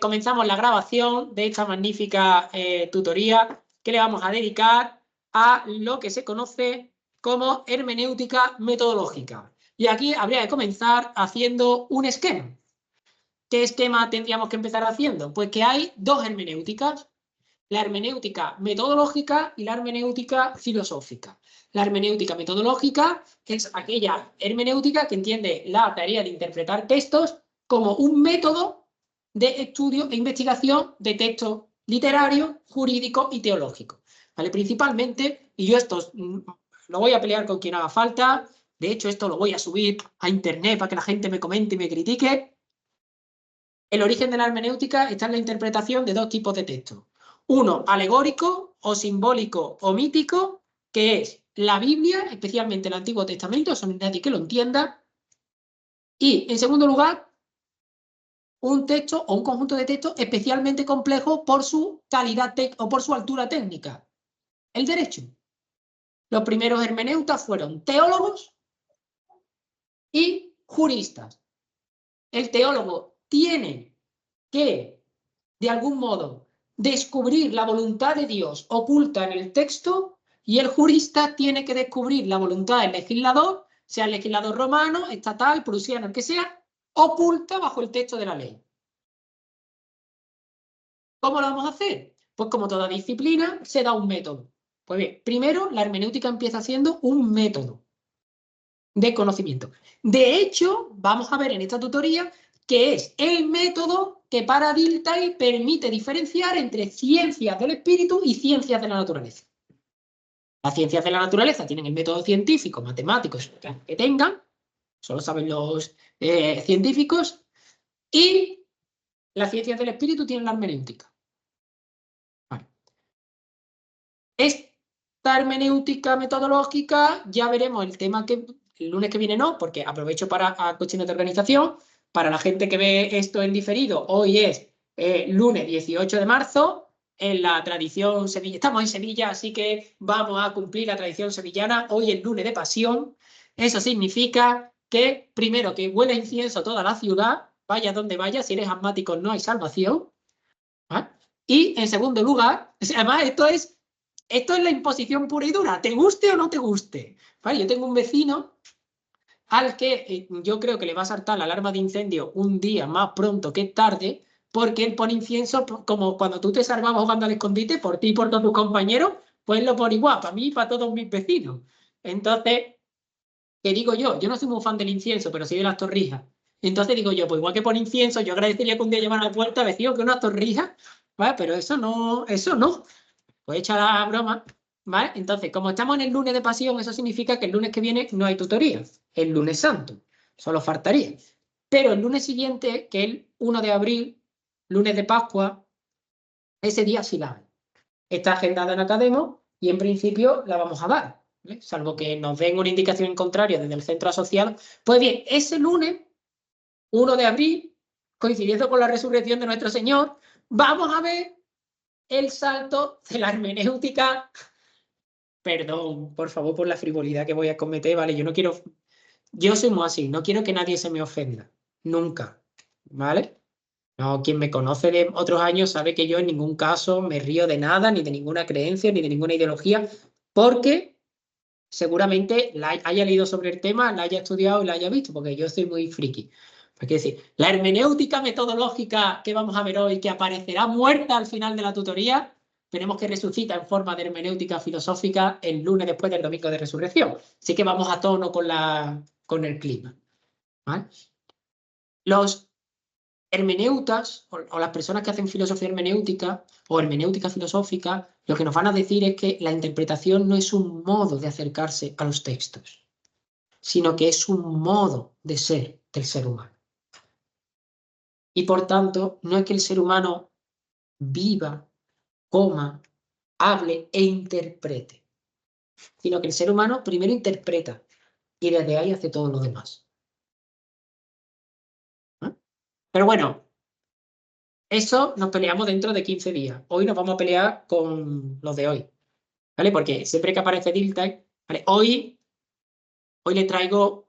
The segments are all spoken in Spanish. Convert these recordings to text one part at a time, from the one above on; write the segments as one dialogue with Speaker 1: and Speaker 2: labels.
Speaker 1: comenzamos la grabación de esta magnífica tutoría que le vamos a dedicar a lo que se conoce como hermenéutica metodológica. Y aquí habría que comenzar haciendo un esquema. ¿Qué esquema tendríamos que empezar haciendo? Pues que hay dos hermenéuticas, la hermenéutica metodológica y la hermenéutica filosófica. La hermenéutica metodológica es aquella hermenéutica que entiende la tarea de interpretar textos como un método de estudio e investigación de textos literarios, jurídicos y teológicos. ¿Vale? Principalmente, y yo esto lo voy a pelear con quien haga falta, de hecho esto lo voy a subir a internet para que la gente me comente y me critique. El origen de la hermenéutica está en la interpretación de dos tipos de textos. Uno, alegórico o simbólico o mítico, que es la Biblia, especialmente el Antiguo Testamento, eso no hay nadie que lo entienda. Y, en segundo lugar, un texto o un conjunto de textos especialmente complejo por su calidad o por su altura técnica. El derecho. Los primeros hermeneutas fueron teólogos y juristas. El teólogo tiene que, de algún modo, descubrir la voluntad de Dios oculta en el texto, y el jurista tiene que descubrir la voluntad del legislador, sea el legislador romano, estatal, prusiano, el que sea, oculta bajo el texto de la ley. ¿Cómo lo vamos a hacer? Pues como toda disciplina, se da un método. Pues bien, primero la hermenéutica empieza siendo un método de conocimiento. De hecho, vamos a ver en esta tutoría que es el método que para Dilthey permite diferenciar entre ciencias del espíritu y ciencias de la naturaleza. Las ciencias de la naturaleza tienen el método científico, matemático, que tengan, solo saben los científicos, y las ciencias del espíritu tienen la hermenéutica. Vale. Esta hermenéutica metodológica, ya veremos el tema que el lunes que viene no, porque aprovecho para cuestiones de organización. Para la gente que ve esto en diferido, hoy es lunes 18 de marzo, en la tradición sevillana. Estamos en Sevilla, así que vamos a cumplir la tradición sevillana. Hoy es lunes de pasión. Eso significa que, primero, que huele a incienso toda la ciudad, vaya donde vaya, si eres asmático no hay salvación. ¿Eh? Y, en segundo lugar, además esto es la imposición pura y dura, te guste o no te guste. ¿Vale? Yo tengo un vecino al que yo creo que le va a saltar la alarma de incendio un día más pronto que tarde, porque él pone incienso como cuando tú te salvabas jugando al escondite, por ti y por todos tus compañeros, pues lo pone igual, para mí y para todos mis vecinos. Entonces, ¿qué digo yo? Yo no soy muy fan del incienso, pero sí de las torrijas. Entonces digo yo, pues igual que pone incienso, yo agradecería que un día llevaran a la puerta, vecino, que una torrija, ¿vale? Pero eso no. Pues echa la broma, ¿vale? Entonces, como estamos en el lunes de pasión, eso significa que el lunes que viene no hay tutoría, el lunes santo, solo faltaría. Pero el lunes siguiente, que es el 1 de abril, lunes de Pascua, ese día sí la hay. Está agendada en Academo y en principio la vamos a dar, ¿vale? Salvo que nos den una indicación en contrario desde el centro asociado. Pues bien, ese lunes, 1 de abril, coincidiendo con la resurrección de nuestro Señor, vamos a ver el salto de la hermenéutica. Perdón, por favor, por la frivolidad que voy a cometer, ¿vale? Yo soy muy así, no quiero que nadie se me ofenda, nunca, ¿vale? No, quien me conoce de otros años sabe que yo en ningún caso me río de nada, ni de ninguna creencia, ni de ninguna ideología, porque seguramente haya leído sobre el tema, la haya estudiado y la haya visto, porque yo soy muy friki. Es decir, la hermenéutica metodológica que vamos a ver hoy, que aparecerá muerta al final de la tutoría, veremos que resucita en forma de hermenéutica filosófica el lunes después del domingo de resurrección. Así que vamos a tono con el clima, ¿vale? Los hermeneutas o las personas que hacen filosofía hermenéutica o hermenéutica filosófica, lo que nos van a decir es que la interpretación no es un modo de acercarse a los textos, sino que es un modo de ser del ser humano. Y por tanto, no es que el ser humano viva, coma, hable e interprete, sino que el ser humano primero interpreta y desde ahí hace todo lo demás. ¿Eh? Pero bueno, eso nos peleamos dentro de 15 días. Hoy nos vamos a pelear con los de hoy, ¿vale? Porque siempre que aparece Dilthey, ¿vale? Hoy le traigo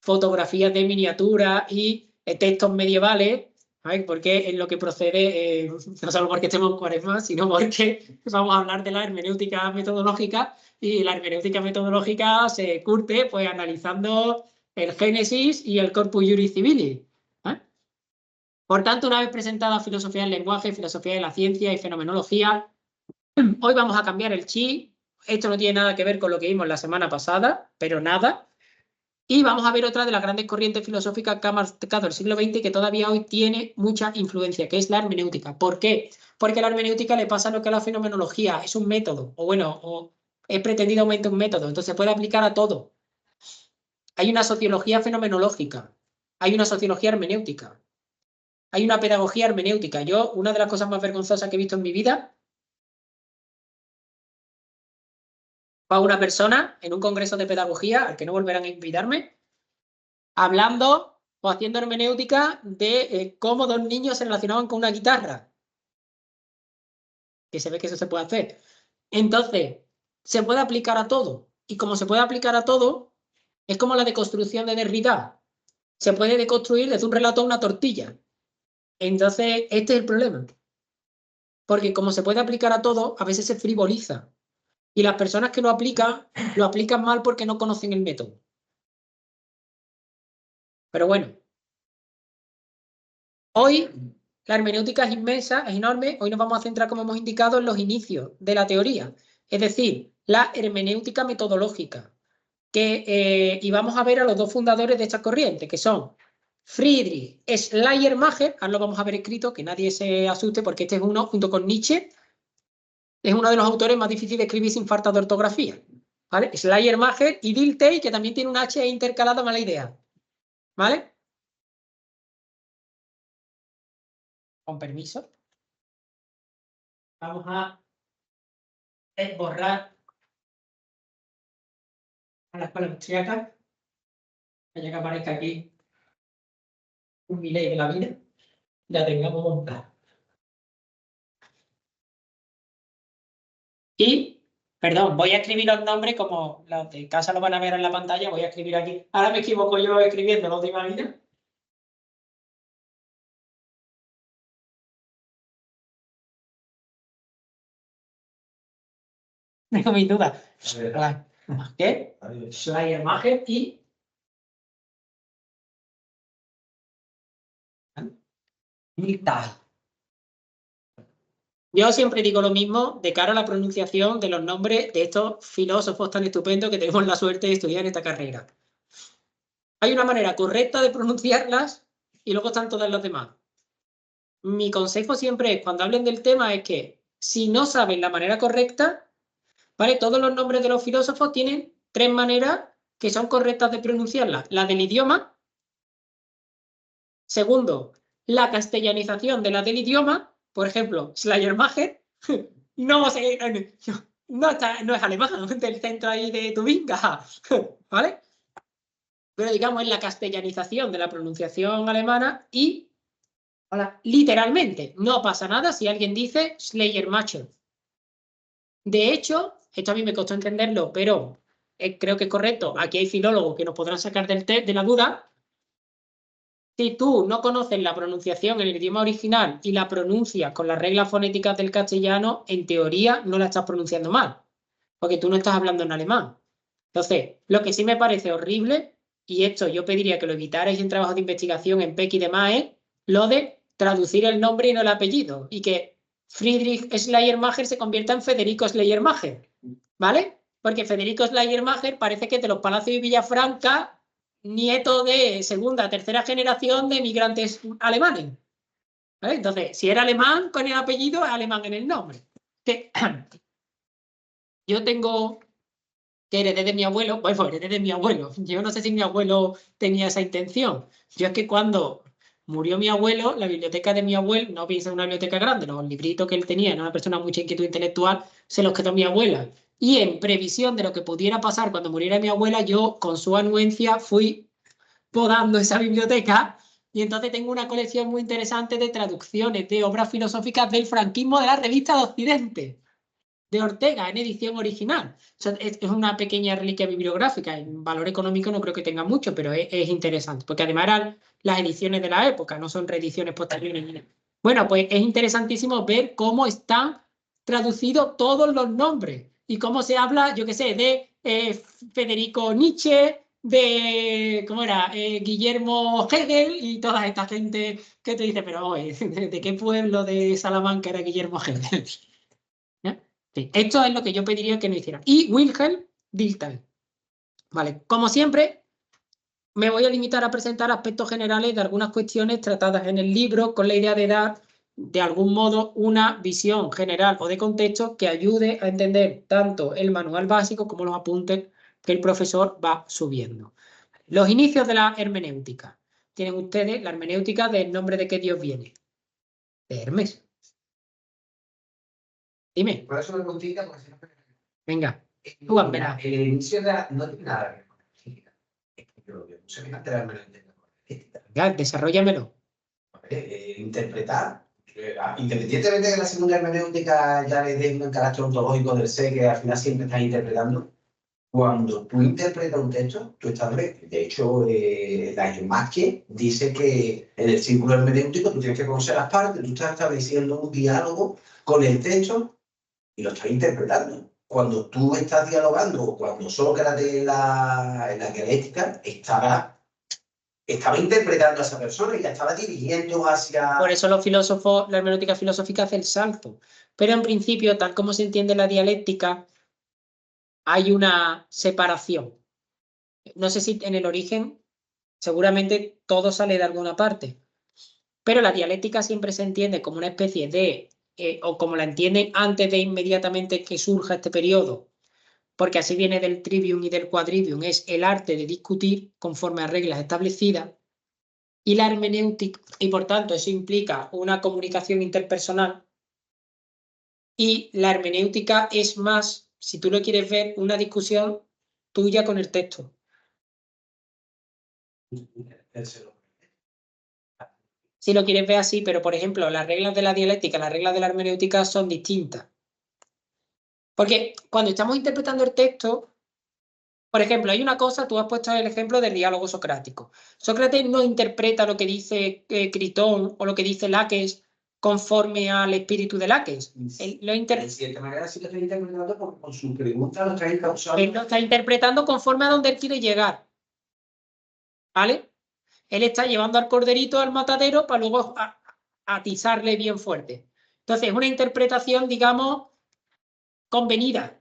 Speaker 1: fotografías de miniaturas y textos medievales, ¿Sabes? Porque es lo que procede, no solo porque estemos en Cuaresma, sino porque vamos a hablar de la hermenéutica metodológica, y la hermenéutica metodológica se curte pues analizando el Génesis y el Corpus Juris Civilis. ¿Eh? Por tanto, una vez presentada filosofía del lenguaje, filosofía de la ciencia y fenomenología, hoy vamos a cambiar el chip. Esto no tiene nada que ver con lo que vimos la semana pasada, pero nada. Y vamos a ver otra de las grandes corrientes filosóficas que ha marcado el siglo XX y que todavía hoy tiene mucha influencia, que es la hermenéutica. ¿Por qué? Porque a la hermenéutica le pasa lo que a la fenomenología, es un método, o bueno, o es pretendidamente un método, entonces se puede aplicar a todo. Hay una sociología fenomenológica, hay una sociología hermenéutica, hay una pedagogía hermenéutica. Yo, una de las cosas más vergonzosas que he visto en mi vida fue a una persona en un congreso de pedagogía, al que no volverán a invitarme, hablando o haciendo hermenéutica de cómo dos niños se relacionaban con una guitarra. Que se ve que eso se puede hacer. Entonces, se puede aplicar a todo. Y como se puede aplicar a todo, es como la deconstrucción de Derrida. Se puede deconstruir desde un relato a una tortilla. Entonces, este es el problema. Porque como se puede aplicar a todo, a veces se frivoliza. Y las personas que lo aplican mal porque no conocen el método. Pero bueno, hoy la hermenéutica es inmensa, es enorme. Hoy nos vamos a centrar, como hemos indicado, en los inicios de la teoría. Es decir, la hermenéutica metodológica. Y vamos a ver a los dos fundadores de esta corriente, que son Friedrich Schleiermacher, ahora lo vamos a ver escrito, que nadie se asuste, porque este es uno, junto con Nietzsche, es uno de los autores más difíciles de escribir sin falta de ortografía. ¿Vale? Schleiermacher y Dilthey, que también tiene un H intercalado, mala idea. ¿Vale? Con permiso. Vamos a borrar a la escuela austriaca, ya que aparezca aquí un Milei de la vida, ya tengamos montado. Y, perdón, voy a escribir los nombres como los de casa lo van a ver en la pantalla, voy a escribir aquí. Ahora me equivoco yo escribiendo, ¿no te imaginas? Tengo mis dudas. ¿Qué? Schleiermacher y... Dilthey. Yo siempre digo lo mismo de cara a la pronunciación de los nombres de estos filósofos tan estupendos que tenemos la suerte de estudiar en esta carrera. Hay una manera correcta de pronunciarlas y luego están todas las demás. Mi consejo siempre es, cuando hablen del tema, es que si no saben la manera correcta, ¿vale? Todos los nombres de los filósofos tienen tres maneras que son correctas de pronunciarlas. La del idioma. Segundo, la castellanización de la del idioma. Por ejemplo, Schleiermacher. No, no es alemán, del centro ahí de Tubinga. ¿Vale? Pero digamos, es la castellanización de la pronunciación alemana y, literalmente, no pasa nada si alguien dice Schleiermacher. De hecho, esto a mí me costó entenderlo, pero creo que es correcto. Aquí hay filólogos que nos podrán sacar de la duda. Si tú no conoces la pronunciación en el idioma original y la pronuncias con las reglas fonéticas del castellano, en teoría no la estás pronunciando mal, porque tú no estás hablando en alemán. Entonces, lo que sí me parece horrible, y esto yo pediría que lo evitarais en trabajos de investigación, en PEC y demás, es lo de traducir el nombre y no el apellido, y que Friedrich Schleiermacher se convierta en Federico Schleiermacher, ¿vale? Porque Federico Schleiermacher parece que es de los Palacios de Villafranca, nieto de segunda, tercera generación de migrantes alemanes. ¿Vale? Entonces, si era alemán con el apellido, es alemán en el nombre. Yo tengo que heredé de mi abuelo, bueno, heredé de mi abuelo. Yo no sé si mi abuelo tenía esa intención. Yo es que cuando murió mi abuelo, la biblioteca de mi abuelo, no pienso en una biblioteca grande, los libritos que él tenía, era una persona con mucha inquietud intelectual, se los quedó mi abuela. Y en previsión de lo que pudiera pasar cuando muriera mi abuela, yo, con su anuencia, fui podando esa biblioteca y entonces tengo una colección muy interesante de traducciones de obras filosóficas del franquismo de la revista de Occidente. de Ortega en edición original. O sea, es una pequeña reliquia bibliográfica. En valor económico no creo que tenga mucho, pero es interesante, porque además eran las ediciones de la época, no son reediciones posteriores. Bueno, pues es interesantísimo ver cómo están traducidos todos los nombres y cómo se habla, yo qué sé, de Federico Nietzsche, de, ¿cómo era? Guillermo Hegel y toda esta gente que te dice, pero oye, ¿de qué pueblo de Salamanca era Guillermo Hegel? Sí, esto es lo que yo pediría que no hicieran. Y Wilhelm Dilthey. Vale, como siempre, me voy a limitar a presentar aspectos generales de algunas cuestiones tratadas en el libro con la idea de dar, de algún modo, una visión general o de contexto que ayude a entender tanto el manual básico como los apuntes que el profesor va subiendo. Los inicios de la hermenéutica. Tienen ustedes la hermenéutica del nombre de qué Dios viene. De Hermes. Dime.
Speaker 2: Por eso me contigo, porque si no...
Speaker 1: Venga.
Speaker 2: Tú, mira, el inicio de la... no tiene nada que ver con la hermenéutica. Es que yo no sé qué hace la hermenéutica.
Speaker 1: Venga, desarróllamelo.
Speaker 2: Interpretar, independientemente de que la segunda hermenéutica ya le dé un carácter ontológico del ser, que al final siempre estás interpretando, cuando tú interpretas un texto, tú estableces. De hecho, Daniel Matzke dice que en el círculo hermenéutico tú tienes que conocer las partes, tú estás estableciendo un diálogo con el texto y lo estás interpretando. Cuando tú estás dialogando, o cuando Sócrates en la dialéctica estaba interpretando a esa persona y la estaba dirigiendo hacia...
Speaker 1: Por eso los filósofos, la hermenéutica filosófica hace el salto. Pero en principio, tal como se entiende la dialéctica, hay una separación. No sé si en el origen, seguramente todo sale de alguna parte. Pero la dialéctica siempre se entiende como una especie de, o como la entienden antes de inmediatamente que surja este periodo, porque así viene del trivium y del quadrivium, es el arte de discutir conforme a reglas establecidas. Y la hermenéutica, y por tanto eso implica una comunicación interpersonal, y la hermenéutica es más, si tú lo quieres ver, una discusión tuya con el texto. Si lo quieres ver así, pero por ejemplo, las reglas de la dialéctica, las reglas de la hermenéutica son distintas. Porque cuando estamos interpretando el texto, por ejemplo, hay una cosa, tú has puesto el ejemplo del diálogo socrático. Sócrates no interpreta lo que dice Critón o lo que dice Laques conforme al espíritu de Laques.
Speaker 2: De cierta manera sí lo está interpretando porque con su pregunta lo está causando.
Speaker 1: Él lo está interpretando conforme a donde él quiere llegar. ¿Vale? Él está llevando al corderito al matadero para luego atizarle bien fuerte. Entonces, es una interpretación, digamos, convenida.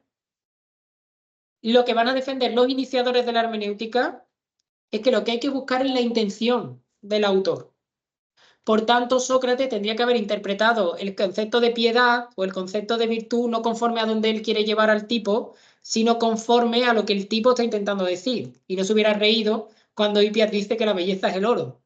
Speaker 1: Lo que van a defender los iniciadores de la hermenéutica es que lo que hay que buscar es la intención del autor. Por tanto, Sócrates tendría que haber interpretado el concepto de piedad o el concepto de virtud no conforme a donde él quiere llevar al tipo, sino conforme a lo que el tipo está intentando decir. Y no se hubiera reído cuando Hippias dice que la belleza es el oro.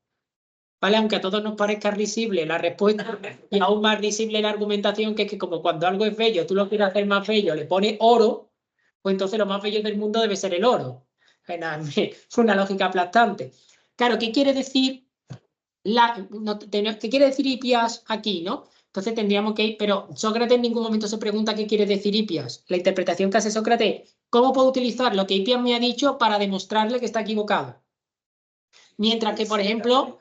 Speaker 1: ¿Vale? Aunque a todos nos parezca risible la respuesta y aún más risible la argumentación, que es que como cuando algo es bello, tú lo quieres hacer más bello, le pones oro, pues entonces lo más bello del mundo debe ser el oro. Es una lógica aplastante. Claro, ¿qué quiere decir ¿qué quiere decir Hippias aquí, no? Entonces tendríamos que ir, pero Sócrates en ningún momento se pregunta qué quiere decir Hippias. La interpretación que hace Sócrates, ¿cómo puedo utilizar lo que Hippias me ha dicho para demostrarle que está equivocado? Mientras que, por ejemplo,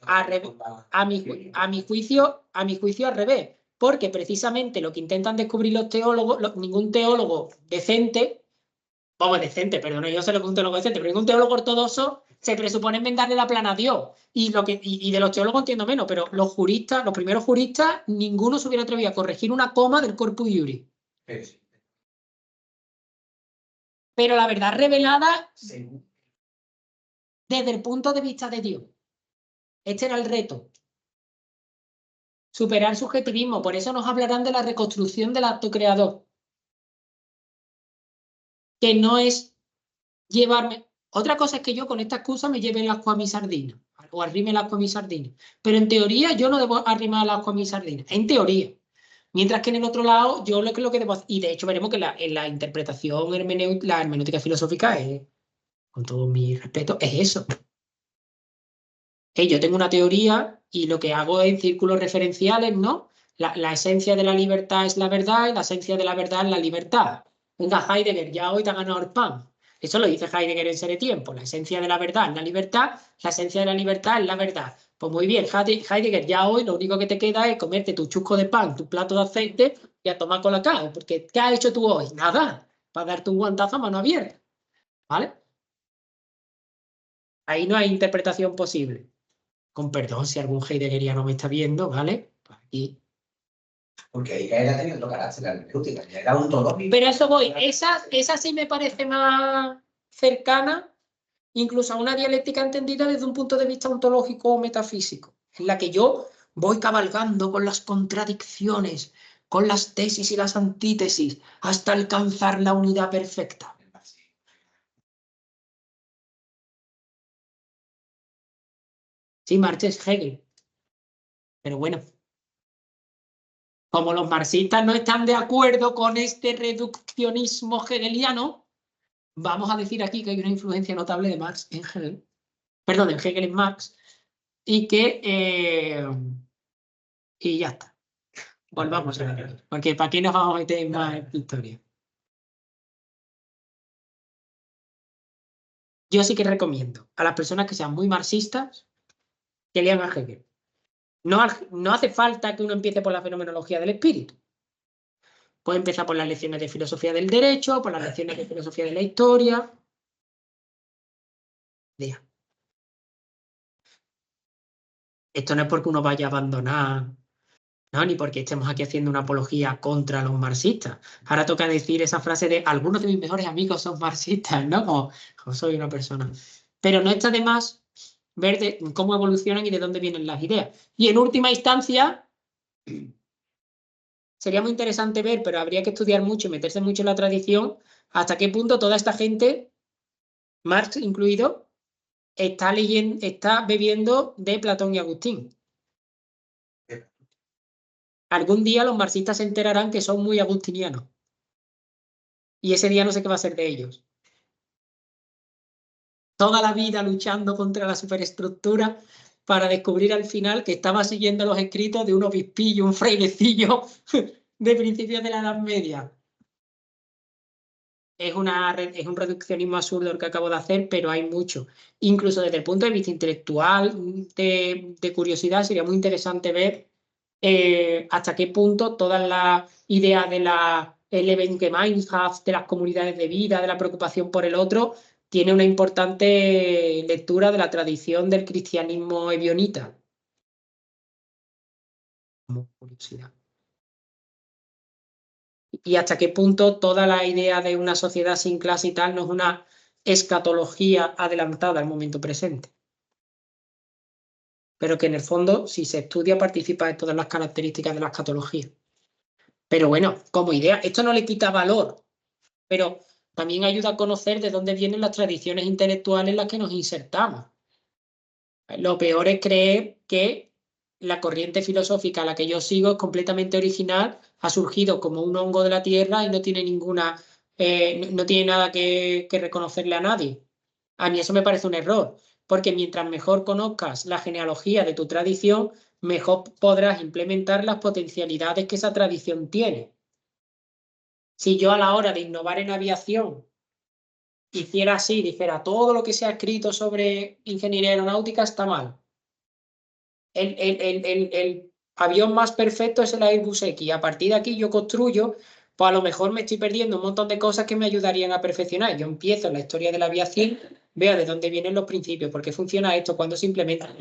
Speaker 1: a mi juicio al revés, porque precisamente lo que intentan descubrir los teólogos, ningún teólogo decente, perdón, yo sé lo que es un teólogo decente, pero ningún teólogo ortodoxo se presupone enmendarle la plana a Dios. Y de los teólogos entiendo menos, pero los juristas, los primeros juristas, ninguno se hubiera atrevido a corregir una coma del Corpus Iuris. Pero la verdad revelada desde el punto de vista de Dios. Este era el reto. Superar subjetivismo. Por eso nos hablarán de la reconstrucción del acto creador. Que no es llevarme... Otra cosa es que yo con esta excusa me lleve el asco a mi sardina. O arrime el asco a mi sardina. Pero en teoría yo no debo arrimar el asco a mi sardina. En teoría. Mientras que en el otro lado, yo lo que debo hacer... Y de hecho veremos que en la interpretación la hermenéutica filosófica es, con todo mi respeto, es eso. Yo tengo una teoría y lo que hago es círculos referenciales, ¿no? la esencia de la libertad es la verdad y la esencia de la verdad es la libertad. Venga, Heidegger, ya hoy te ha ganado el pan. Eso lo dice Heidegger en Ser Tiempo. La esencia de la verdad es la libertad, la esencia de la libertad es la verdad. Pues muy bien, Heidegger, ya hoy lo único que te queda es comerte tu chusco de pan, tu plato de aceite y a tomar colacao. Porque ¿qué has hecho tú hoy? Nada. Para darte un guantazo a mano abierta. ¿Vale? Ahí no hay interpretación posible. Con perdón si algún heideggeriano me está viendo, ¿vale? Pues aquí.
Speaker 2: Porque ahí ha tenido otro carácter, la hermenéutica, era un todo.
Speaker 1: Pero eso voy, esa sí me parece más cercana incluso a una dialéctica entendida desde un punto de vista ontológico o metafísico, en la que yo voy cabalgando con las contradicciones, con las tesis y las antítesis, hasta alcanzar la unidad perfecta. Sí, Marx es Hegel. Pero bueno, como los marxistas no están de acuerdo con este reduccionismo hegeliano, vamos a decir aquí que hay una influencia notable de Marx en Hegel, perdón, de Hegel en Marx, y que y ya está. Volvamos a ver, porque ¿para qué nos vamos a meter en más historia? Yo sí que recomiendo a las personas que sean muy marxistas que lean a Hegel. No hace falta que uno empiece por la fenomenología del espíritu. Puede empezar por las lecciones de filosofía del derecho, por las lecciones de filosofía de la historia. Lea. Esto no es porque uno vaya a abandonar, no, ni porque estemos aquí haciendo una apología contra los marxistas. Ahora toca decir esa frase de algunos de mis mejores amigos son marxistas, ¿no? Como soy una persona. Pero no está de más ver cómo evolucionan y de dónde vienen las ideas. Y en última instancia, sería muy interesante ver, pero habría que estudiar mucho y meterse mucho en la tradición, hasta qué punto toda esta gente, Marx incluido, está leyendo, está bebiendo de Platón y Agustín. Algún día los marxistas se enterarán que son muy agustinianos. Y ese día no sé qué va a ser de ellos. Toda la vida luchando contra la superestructura para descubrir al final que estaba siguiendo los escritos de un obispillo, un frailecillo de principios de la Edad Media. Es un reduccionismo absurdo el que acabo de hacer, pero hay mucho. Incluso desde el punto de vista intelectual, de curiosidad, sería muy interesante ver hasta qué punto todas las ideas de la Gemeinschaft, de las comunidades de vida, de la preocupación por el otro, tiene una importante lectura de la tradición del cristianismo ebionita. Como curiosidad. Y hasta qué punto toda la idea de una sociedad sin clase y tal no es una escatología adelantada al momento presente. Pero que en el fondo, si se estudia, participa en todas las características de la escatología. Pero bueno, como idea, esto no le quita valor, pero también ayuda a conocer de dónde vienen las tradiciones intelectuales en las que nos insertamos. Lo peor es creer que la corriente filosófica a la que yo sigo es completamente original, ha surgido como un hongo de la tierra y no tiene no tiene nada que reconocerle a nadie. A mí eso me parece un error, porque mientras mejor conozcas la genealogía de tu tradición, mejor podrás implementar las potencialidades que esa tradición tiene. Si yo a la hora de innovar en aviación hiciera así, dijera todo lo que se ha escrito sobre ingeniería aeronáutica está mal. El avión más perfecto es el Airbus X. A partir de aquí yo construyo, pues a lo mejor me estoy perdiendo un montón de cosas que me ayudarían a perfeccionar. Yo empiezo en la historia de la aviación, veo de dónde vienen los principios, por qué funciona esto, cuándo se implementa,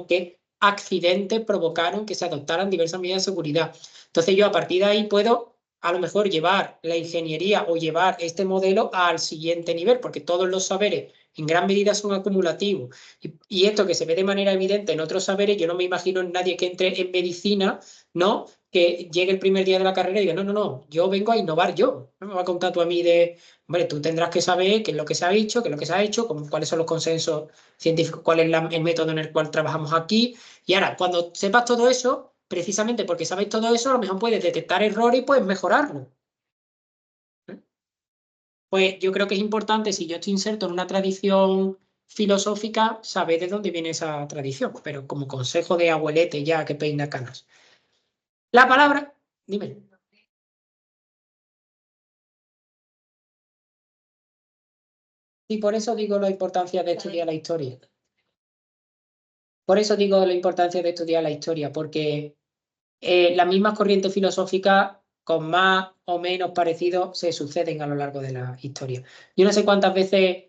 Speaker 1: qué accidentes provocaron que se adoptaran diversas medidas de seguridad. Entonces yo a partir de ahí puedo a lo mejor llevar la ingeniería o llevar este modelo al siguiente nivel, porque todos los saberes en gran medida son acumulativos. Y esto que se ve de manera evidente en otros saberes, yo no me imagino en nadie que entre en medicina, ¿no? Que llegue el primer día de la carrera y diga, no, yo vengo a innovar yo. No me va a contar tú a mí de, hombre, tú tendrás que saber qué es lo que se ha dicho, qué es lo que se ha hecho, cuáles son los consensos científicos, cuál es el método en el cual trabajamos aquí. Y ahora, cuando sepas todo eso, precisamente porque sabes todo eso, a lo mejor puedes detectar errores y puedes mejorarlo. Pues yo creo que es importante, si yo estoy inserto en una tradición filosófica, saber de dónde viene esa tradición, pero como consejo de abuelete ya que peina canas. La palabra, dime. Y por eso digo la importancia de estudiar la historia. Por eso digo la importancia de estudiar la historia, porque las mismas corrientes filosóficas con más o menos parecidos se suceden a lo largo de la historia. Yo no sé cuántas veces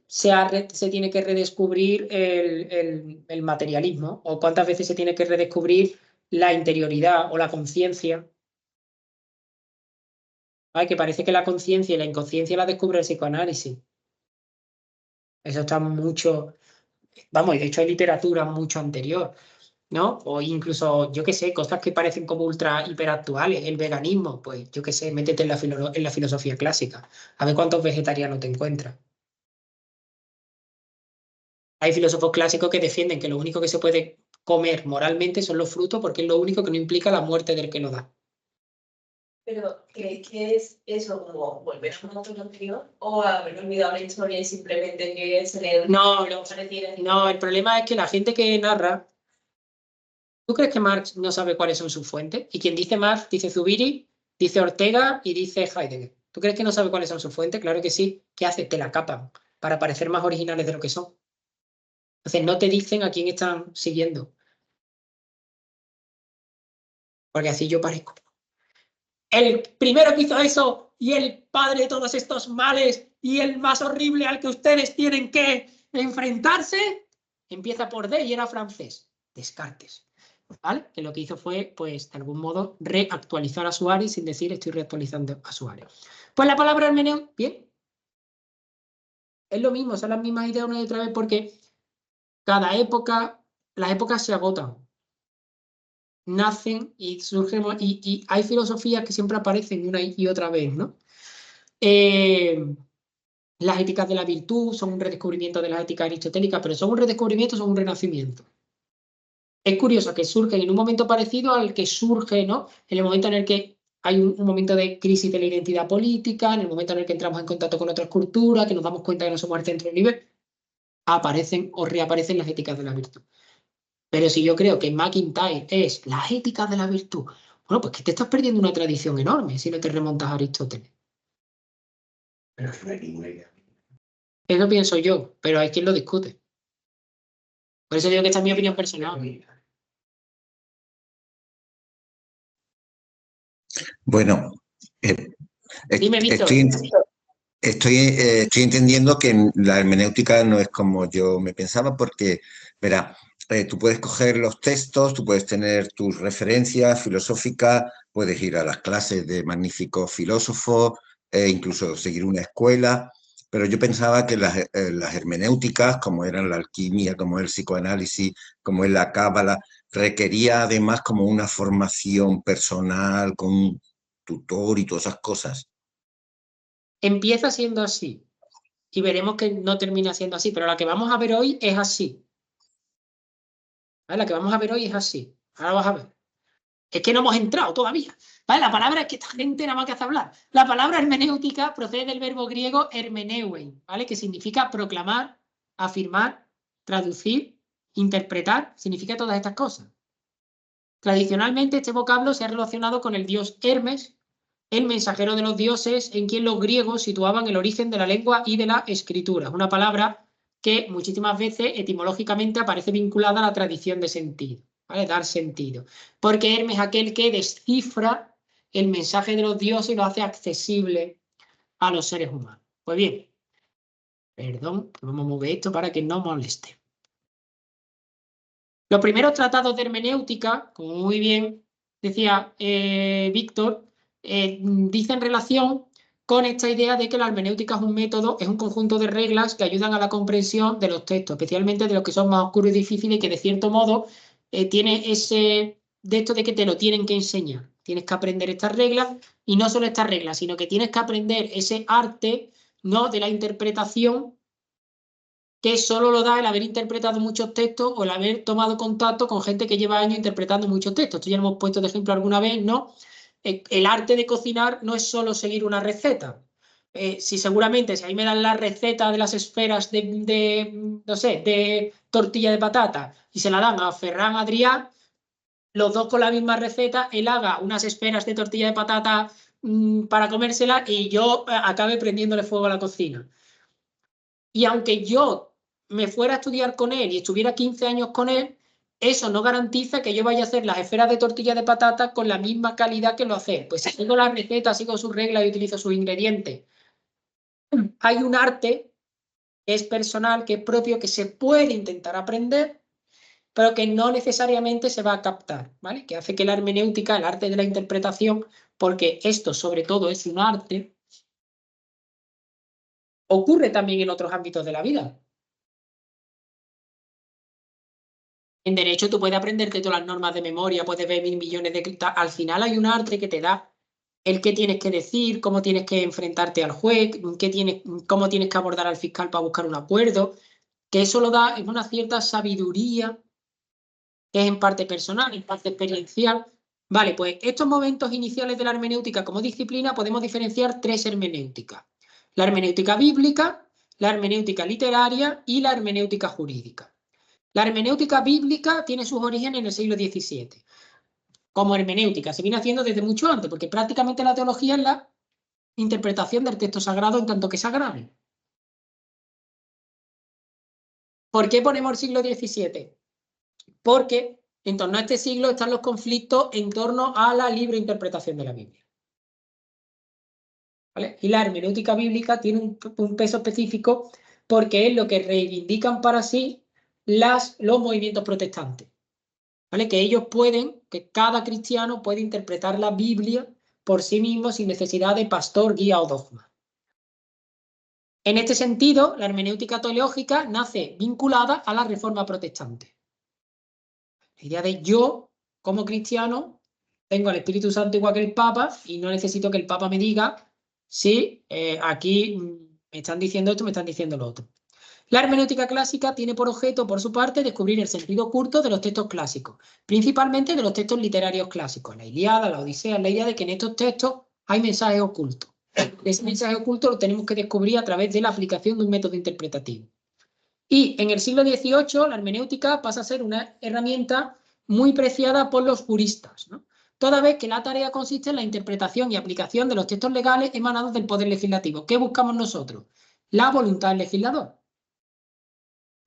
Speaker 1: se tiene que redescubrir el materialismo o cuántas veces se tiene que redescubrir la interioridad o la conciencia. Ay, que parece que la conciencia y la inconsciencia la descubre el psicoanálisis. Eso está mucho, vamos, y de hecho hay literatura mucho anterior, ¿no? O incluso, yo qué sé, cosas que parecen como ultra hiperactuales, el veganismo, pues yo qué sé, métete en la filosofía clásica, a ver cuántos vegetarianos te encuentras. Hay filósofos clásicos que defienden que lo único que se puede comer moralmente son los frutos porque es lo único que no implica la muerte del que lo da.
Speaker 3: Pero, ¿qué es eso? ¿Como volver a un montón anterior? ¿O haber olvidado la historia y simplemente que se le...
Speaker 1: No, el problema es que la gente que narra... ¿Tú crees que Marx no sabe cuáles son sus fuentes? Y quien dice Marx dice Zubiri, dice Ortega y dice Heidegger. ¿Tú crees que no sabe cuáles son sus fuentes? Claro que sí. ¿Qué hace? Te la capan para parecer más originales de lo que son. Entonces no te dicen a quién están siguiendo. Porque así yo parezco. El primero que hizo eso y el padre de todos estos males y el más horrible al que ustedes tienen que enfrentarse, empieza por D y era francés. Descartes. ¿Vale? Que lo que hizo fue, pues, de algún modo, reactualizar a Suárez sin decir estoy reactualizando a Suárez. Pues la palabra hermeneuta, bien. Es lo mismo, son las mismas ideas una y otra vez porque cada época, las épocas se agotan. Nacen y surgen, y hay filosofías que siempre aparecen una y otra vez, ¿no? Las éticas de la virtud son un redescubrimiento de las éticas aristotélicas, pero son un redescubrimiento, son un renacimiento. Es curioso que surgen en un momento parecido al que surge, ¿no? En el momento en el que hay un momento de crisis de la identidad política, en el momento en el que entramos en contacto con otras culturas, que nos damos cuenta que no somos el centro del nivel, aparecen o reaparecen las éticas de la virtud. Pero si yo creo que McIntyre es las éticas de la virtud, bueno, pues que te estás perdiendo una tradición enorme si no te remontas a Aristóteles.
Speaker 2: Pero es que no hay ninguna idea.
Speaker 1: Eso pienso yo, pero hay quien lo discute. Por eso digo que esta es mi opinión personal.
Speaker 4: Bueno,
Speaker 1: Dime, Víctor.
Speaker 4: estoy entendiendo que la hermenéutica no es como yo me pensaba, porque, verá, tú puedes coger los textos, tú puedes tener tus referencias filosóficas, puedes ir a las clases de magníficos filósofos, incluso seguir una escuela, pero yo pensaba que las hermenéuticas, como eran la alquimia, como el psicoanálisis, como es la cábala, requería además como una formación personal con un tutor y todas esas cosas.
Speaker 1: Empieza siendo así y veremos que no termina siendo así, pero la que vamos a ver hoy es así. ¿Vale? La que vamos a ver hoy es así. Ahora vas a ver. Es que no hemos entrado todavía. ¿Vale? La palabra es que esta gente nada más que hace hablar. La palabra hermenéutica procede del verbo griego hermeneuein, ¿vale? Que significa proclamar, afirmar, traducir, interpretar, significa todas estas cosas. Tradicionalmente este vocablo se ha relacionado con el dios Hermes, el mensajero de los dioses, en quien los griegos situaban el origen de la lengua y de la escritura. Es una palabra que muchísimas veces etimológicamente aparece vinculada a la tradición de sentido, ¿vale? Dar sentido. Porque Hermes es aquel que descifra el mensaje de los dioses y lo hace accesible a los seres humanos. Pues bien, perdón, vamos a mover esto para que no moleste. Los primeros tratados de hermenéutica, como muy bien decía Víctor, dicen relación con esta idea de que la hermenéutica es un método, es un conjunto de reglas que ayudan a la comprensión de los textos, especialmente de los que son más oscuros y difíciles y que de cierto modo tiene ese de esto de que te lo tienen que enseñar. Tienes que aprender estas reglas y no solo estas reglas, sino que tienes que aprender ese arte, ¿no?, de la interpretación que solo lo da el haber interpretado muchos textos o el haber tomado contacto con gente que lleva años interpretando muchos textos. Esto ya lo hemos puesto de ejemplo alguna vez, ¿no? El arte de cocinar no es solo seguir una receta. Si seguramente, si a mí me dan la receta de las esferas no sé, de tortilla de patata y se la dan a Ferran Adrià, los dos con la misma receta, él haga unas esferas de tortilla de patata para comérsela y yo acabe prendiéndole fuego a la cocina. Y aunque yo me fuera a estudiar con él y estuviera 15 años con él, eso no garantiza que yo vaya a hacer las esferas de tortilla de patata con la misma calidad que lo hace. Pues si sigo las recetas, sigo sus reglas y utilizo sus ingredientes. Hay un arte que es personal, que es propio, que se puede intentar aprender, pero que no necesariamente se va a captar, ¿vale? Que hace que la hermenéutica, el arte de la interpretación, porque esto sobre todo es un arte, ocurre también en otros ámbitos de la vida. En derecho tú puedes aprenderte todas las normas de memoria, puedes ver 1000 millones de... Al final hay un arte que te da el qué tienes que decir, cómo tienes que enfrentarte al juez, cómo tienes que abordar al fiscal para buscar un acuerdo, que eso lo da es una cierta sabiduría que es en parte personal, en parte experiencial. Vale, pues estos momentos iniciales de la hermenéutica como disciplina podemos diferenciar 3 hermenéuticas. La hermenéutica bíblica, la hermenéutica literaria y la hermenéutica jurídica. La hermenéutica bíblica tiene sus orígenes en el siglo XVII. Como hermenéutica se viene haciendo desde mucho antes, porque prácticamente la teología es la interpretación del texto sagrado en tanto que sagrado. ¿Por qué ponemos el siglo XVII? Porque en torno a este siglo están los conflictos en torno a la libre interpretación de la Biblia. ¿Vale? Y la hermenéutica bíblica tiene un peso específico porque es lo que reivindican para sí los movimientos protestantes. ¿Vale? Que ellos pueden, que cada cristiano puede interpretar la Biblia por sí mismo sin necesidad de pastor, guía o dogma. En este sentido, la hermenéutica teológica nace vinculada a la reforma protestante. La idea de yo, como cristiano, tengo al Espíritu Santo igual que el Papa y no necesito que el Papa me diga si aquí me están diciendo esto, me están diciendo lo otro. La hermenéutica clásica tiene por objeto, por su parte, descubrir el sentido oculto de los textos clásicos, principalmente de los textos literarios clásicos, la Ilíada, la Odisea, la idea de que en estos textos hay mensajes ocultos. Ese mensaje oculto lo tenemos que descubrir a través de la aplicación de un método interpretativo. Y en el siglo XVIII la hermenéutica pasa a ser una herramienta muy preciada por los juristas, ¿no? Toda vez que la tarea consiste en la interpretación y aplicación de los textos legales emanados del Poder Legislativo. ¿Qué buscamos nosotros? La voluntad del legislador.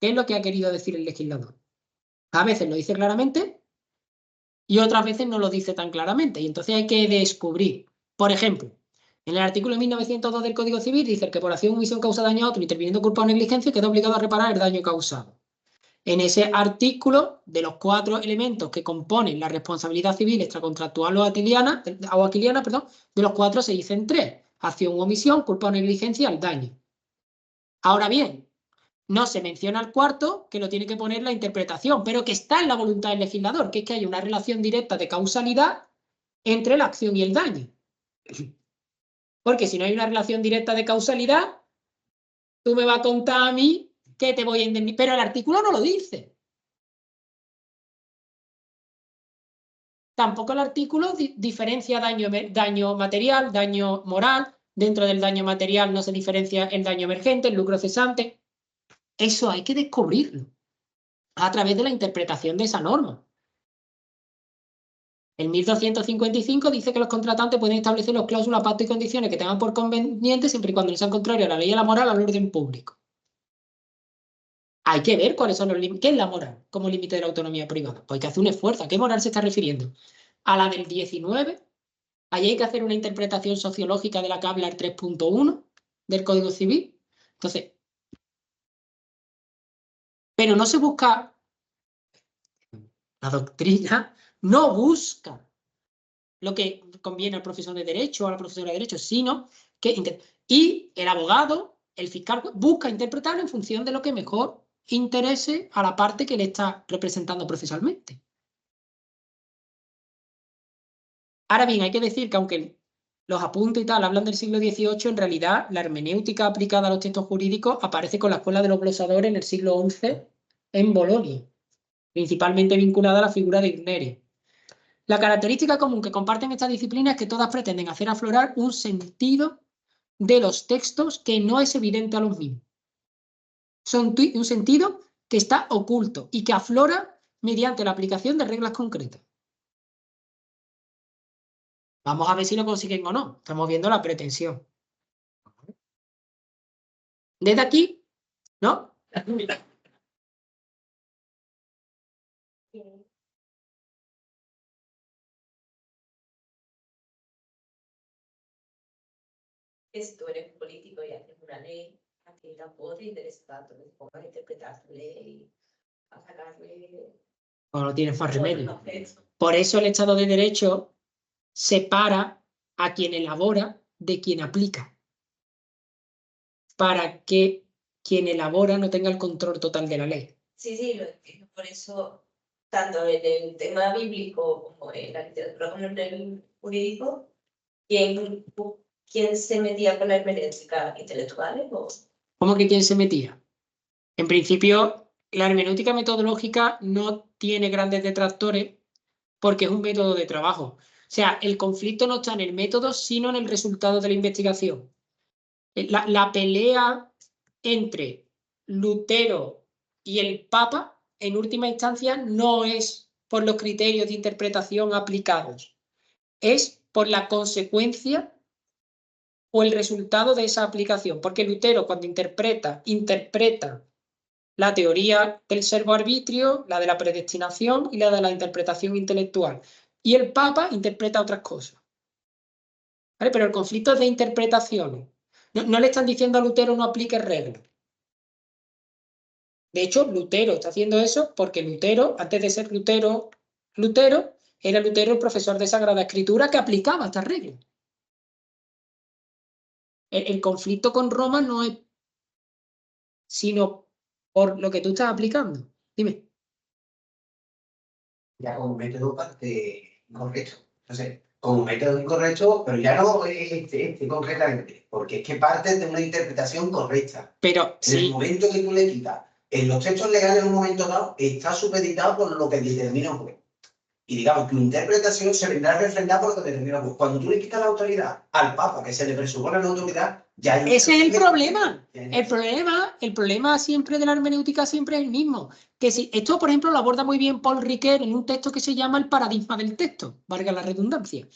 Speaker 1: ¿Qué es lo que ha querido decir el legislador? A veces lo dice claramente y otras veces no lo dice tan claramente. Y entonces hay que descubrir. Por ejemplo, en el artículo 1902 del Código Civil dice que por acción o omisión causa daño a otro, interviniendo culpa o negligencia, queda obligado a reparar el daño causado. En ese artículo, de los 4 elementos que componen la responsabilidad civil extracontractual o aquiliana, de los 4 se dicen 3. Acción u omisión, culpa o negligencia, el daño. Ahora bien, no se menciona el cuarto, que lo tiene que poner la interpretación, pero que está en la voluntad del legislador, que es que hay una relación directa de causalidad entre la acción y el daño. Porque si no hay una relación directa de causalidad, tú me vas a contar a mí que te voy a indemnizar. Pero el artículo no lo dice. Tampoco el artículo diferencia daño material, daño moral. Dentro del daño material no se diferencia el daño emergente, el lucro cesante. Eso hay que descubrirlo a través de la interpretación de esa norma. El 1255 dice que los contratantes pueden establecer los cláusulas, pactos y condiciones que tengan por conveniente siempre y cuando no sean contrarios a la ley y a la moral, al orden público. Hay que ver cuáles son los límites. ¿Qué es la moral como límite de la autonomía privada? Pues hay que hacer un esfuerzo. ¿A qué moral se está refiriendo? A la del 19. Ahí hay que hacer una interpretación sociológica de la que habla el 3.1 del Código Civil. Entonces, pero no se busca, la doctrina no busca lo que conviene al profesor de Derecho o a la profesora de Derecho, sino que... Y el abogado, el fiscal, busca interpretarlo en función de lo que mejor interese a la parte que le está representando procesalmente. Ahora bien, hay que decir que aunque los apuntes y tal hablan del siglo XVIII, en realidad la hermenéutica aplicada a los textos jurídicos aparece con la escuela de los glosadores en el siglo XI en Bolonia, principalmente vinculada a la figura de Ignerio. La característica común que comparten estas disciplinas es que todas pretenden hacer aflorar un sentido de los textos que no es evidente a los mismos. Son un sentido que está oculto y que aflora mediante la aplicación de reglas concretas. Vamos a ver si lo consiguen o no. Estamos viendo la pretensión. Desde aquí, ¿no?
Speaker 3: Que si tú eres político y haces una ley, a ti tampoco te interesa tanto que te pongas a interpretar tu ley, a sacarle...
Speaker 1: O no tienes más remedio.
Speaker 3: Bueno, eso.
Speaker 1: Por eso el Estado de Derecho separa a quien elabora de quien aplica. Para que quien elabora no tenga el control total de la ley.
Speaker 3: Sí, lo entiendo. Por eso, tanto en el tema bíblico como en la literatura como en el jurídico, ¿quién se metía con la hermenéutica? ¿Intelectuales o...?
Speaker 1: ¿Cómo que quién se metía? En principio, la hermenéutica metodológica no tiene grandes detractores porque es un método de trabajo. O sea, el conflicto no está en el método, sino en el resultado de la investigación. La pelea entre Lutero y el Papa, en última instancia, no es por los criterios de interpretación aplicados, es por la consecuencia o el resultado de esa aplicación. Porque Lutero, cuando interpreta la teoría del servo-arbitrio, la de la predestinación y la de la interpretación intelectual. Y el Papa interpreta otras cosas. ¿Vale? Pero el conflicto es de interpretaciones. No le están diciendo a Lutero no aplique reglas. De hecho, Lutero está haciendo eso porque Lutero, antes de ser Lutero, era Lutero el profesor de Sagrada Escritura que aplicaba estas reglas. El conflicto con Roma no es sino por lo que tú estás aplicando. Dime.
Speaker 2: Ya como método incorrecto. Entonces, como método incorrecto, pero ya no concretamente, porque es que partes de una interpretación correcta.
Speaker 1: Pero
Speaker 2: En el
Speaker 1: sí,
Speaker 2: momento que tú le quitas, en los textos legales en un momento dado, está supeditado por lo que determina un juez. Y digamos, tu interpretación se vendrá refrendada por lo que determina un juez. Cuando tú le quitas la autoridad al Papa, que se le presupone la autoridad, ya hay...
Speaker 1: ese es el problema. El problema siempre de la hermenéutica siempre es el mismo. Que si, esto, por ejemplo, lo aborda muy bien Paul Ricoeur en un texto que se llama El paradigma del texto, valga la redundancia.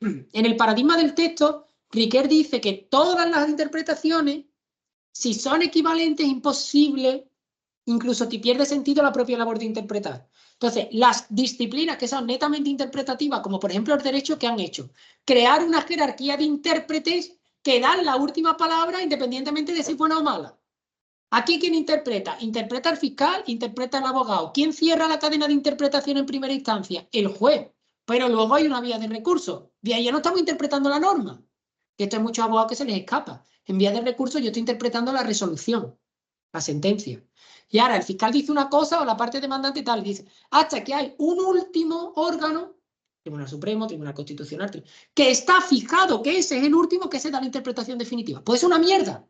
Speaker 1: En el paradigma del texto, Ricoeur dice que todas las interpretaciones, si son equivalentes, es imposible, incluso te pierde sentido la propia labor de interpretar. Entonces, las disciplinas que son netamente interpretativas, como por ejemplo el derecho, que han hecho crear una jerarquía de intérpretes que dan la última palabra independientemente de si es buena o mala. Aquí, ¿quién interpreta? Interpreta el fiscal, interpreta el abogado. ¿Quién cierra la cadena de interpretación en primera instancia? El juez. Pero luego hay una vía de recurso. De ahí ya no estamos interpretando la norma. Que esto hay muchos abogados que se les escapa. En vía de recurso yo estoy interpretando la resolución, la sentencia. Y ahora el fiscal dice una cosa o la parte demandante tal, dice, hasta que hay un último órgano, Tribunal Supremo, Tribunal Constitucional, que está fijado que ese es el último que se da la interpretación definitiva. Pues es una mierda.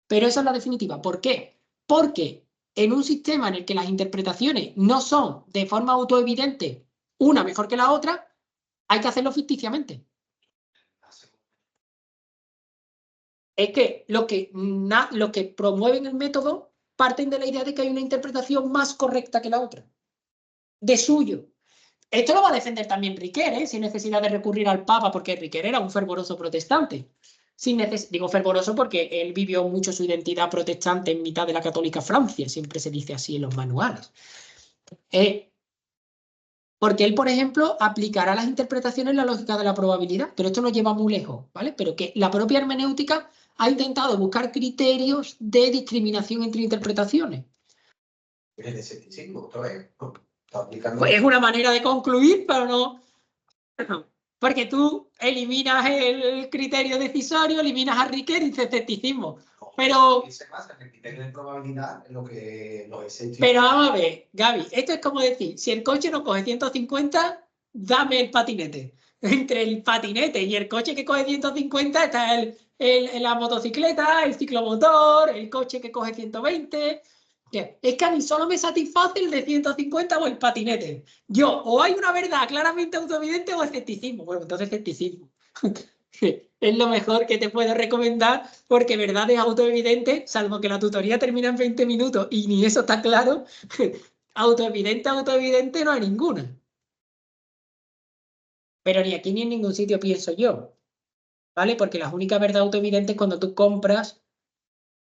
Speaker 1: Pero esa es la definitiva. ¿Por qué? Porque en un sistema en el que las interpretaciones no son de forma autoevidente una mejor que la otra, hay que hacerlo ficticiamente. Es que los que promueven el método parten de la idea de que hay una interpretación más correcta que la otra. De suyo. Esto lo va a defender también Ricoeur, ¿eh? Sin necesidad de recurrir al Papa, porque Ricoeur era un fervoroso protestante. Digo fervoroso porque él vivió mucho su identidad protestante en mitad de la católica Francia, siempre se dice así en los manuales. Porque él, por ejemplo, aplicará las interpretaciones en la lógica de la probabilidad, pero esto nos lleva muy lejos, ¿vale? Pero que la propia hermenéutica ha intentado buscar criterios de discriminación entre interpretaciones.
Speaker 2: Es de escepticismo, esto es. Está aplicando...
Speaker 1: Pues es una manera de concluir, pero no... Porque tú eliminas el criterio decisorio, eliminas a Ricoeur y dices escepticismo. Pero...
Speaker 2: el criterio de probabilidad es lo que los escépticos...
Speaker 1: Pero vamos a ver, Gaby, esto es como decir, si el coche no coge 150, dame el patinete. Entre el patinete y el coche que coge 150 está la motocicleta, el ciclomotor, el coche que coge 120. Es que a mí solo me satisface el de 150 o el patinete. Yo, o hay una verdad claramente autoevidente o escepticismo. Bueno, entonces escepticismo. Es lo mejor que te puedo recomendar porque verdades autoevidentes, salvo que la tutoría termina en 20 minutos y ni eso está claro, autoevidente no hay ninguna. Pero ni aquí ni en ningún sitio pienso yo, ¿vale? Porque la única verdad autoevidente es cuando tú compras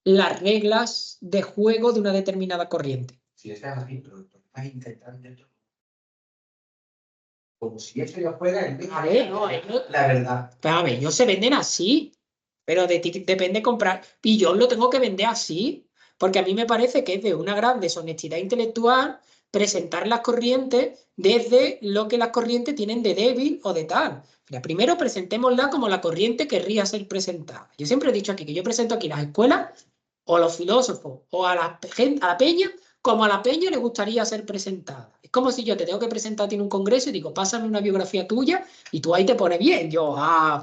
Speaker 1: las reglas de juego de una determinada corriente.
Speaker 2: Si eso es así, pero tú estás intentando esto. Como si eso ya fuera el
Speaker 1: A ver, no,
Speaker 2: la verdad.
Speaker 1: pero a ver, ellos se venden así, pero de ti depende comprar. Y yo lo tengo que vender así, porque a mí me parece que es de una gran deshonestidad intelectual presentar las corrientes desde lo que las corrientes tienen de débil o de tal. Mira, primero presentémosla como la corriente querría ser presentada. Yo siempre he dicho aquí que yo presento aquí las escuelas o los filósofos o a la gente, a la peña, como a la peña le gustaría ser presentada. Es como si yo te tengo que presentar a ti en un congreso y digo, pásame una biografía tuya y tú ahí te pones bien. Yo,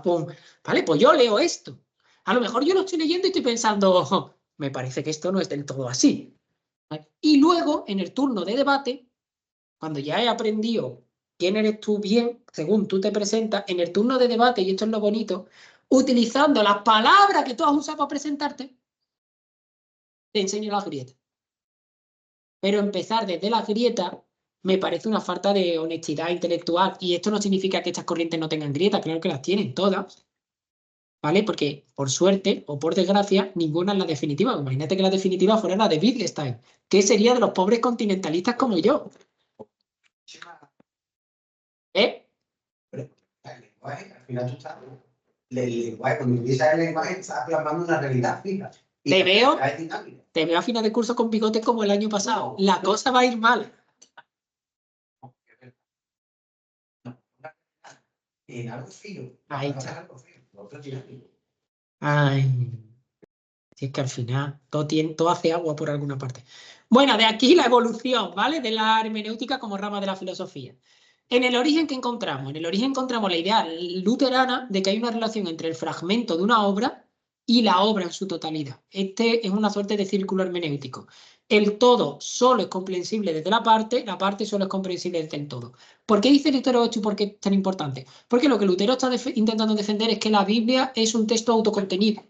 Speaker 1: pum, vale, pues yo leo esto. A lo mejor yo lo estoy leyendo y estoy pensando, me parece que esto no es del todo así. ¿Vale? Y luego, en el turno de debate, cuando ya he aprendido quién eres tú bien, según tú te presentas, en el turno de debate, y esto es lo bonito, utilizando las palabras que tú has usado para presentarte, te enseño las grietas. Pero empezar desde las grietas me parece una falta de honestidad intelectual. Y esto no significa que estas corrientes no tengan grietas, claro que las tienen todas, ¿vale? Porque por suerte o por desgracia, ninguna es la definitiva. Imagínate que la definitiva fuera la de Wittgenstein. ¿Qué sería de los pobres continentalistas como yo? ¿Eh?
Speaker 2: Pero el lenguaje, al final tú estás. El lenguaje, cuando utilizas el lenguaje, estás plasmando una realidad fija. Y
Speaker 1: Te
Speaker 2: la
Speaker 1: veo,
Speaker 2: realidad es dinámica.
Speaker 1: te veo a final de curso con bigote como el año pasado. La cosa va a ir mal.
Speaker 2: En algo fino.
Speaker 1: Ahí
Speaker 2: En
Speaker 1: está.
Speaker 2: algo fino. Lo otro es dinámico.
Speaker 1: Ay. Si es que al final todo hace agua por alguna parte. Bueno, de aquí la evolución, ¿vale? De la hermenéutica como rama de la filosofía. En el origen que encontramos, en el origen encontramos la idea luterana de que hay una relación entre el fragmento de una obra y la obra en su totalidad. Este es una suerte de círculo hermenéutico. El todo solo es comprensible desde la parte solo es comprensible desde el todo. ¿Por qué dice Lutero esto y por qué es tan importante? Porque lo que Lutero está intentando defender es que la Biblia es un texto autocontenido.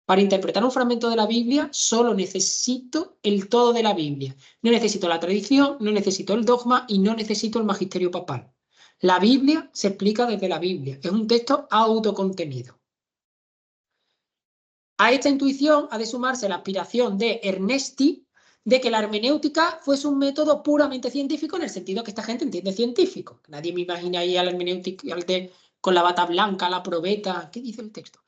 Speaker 1: Para interpretar un fragmento de la Biblia, solo necesito el todo de la Biblia. No necesito la tradición, no necesito el dogma y no necesito el magisterio papal. La Biblia se explica desde la Biblia. Es un texto autocontenido. A esta intuición ha de sumarse la aspiración de Ernesti de que la hermenéutica fuese un método puramente científico en el sentido que esta gente entiende científico. Nadie me imagina ahí al hermenéutico con la bata blanca, la probeta. ¿Qué dice el texto?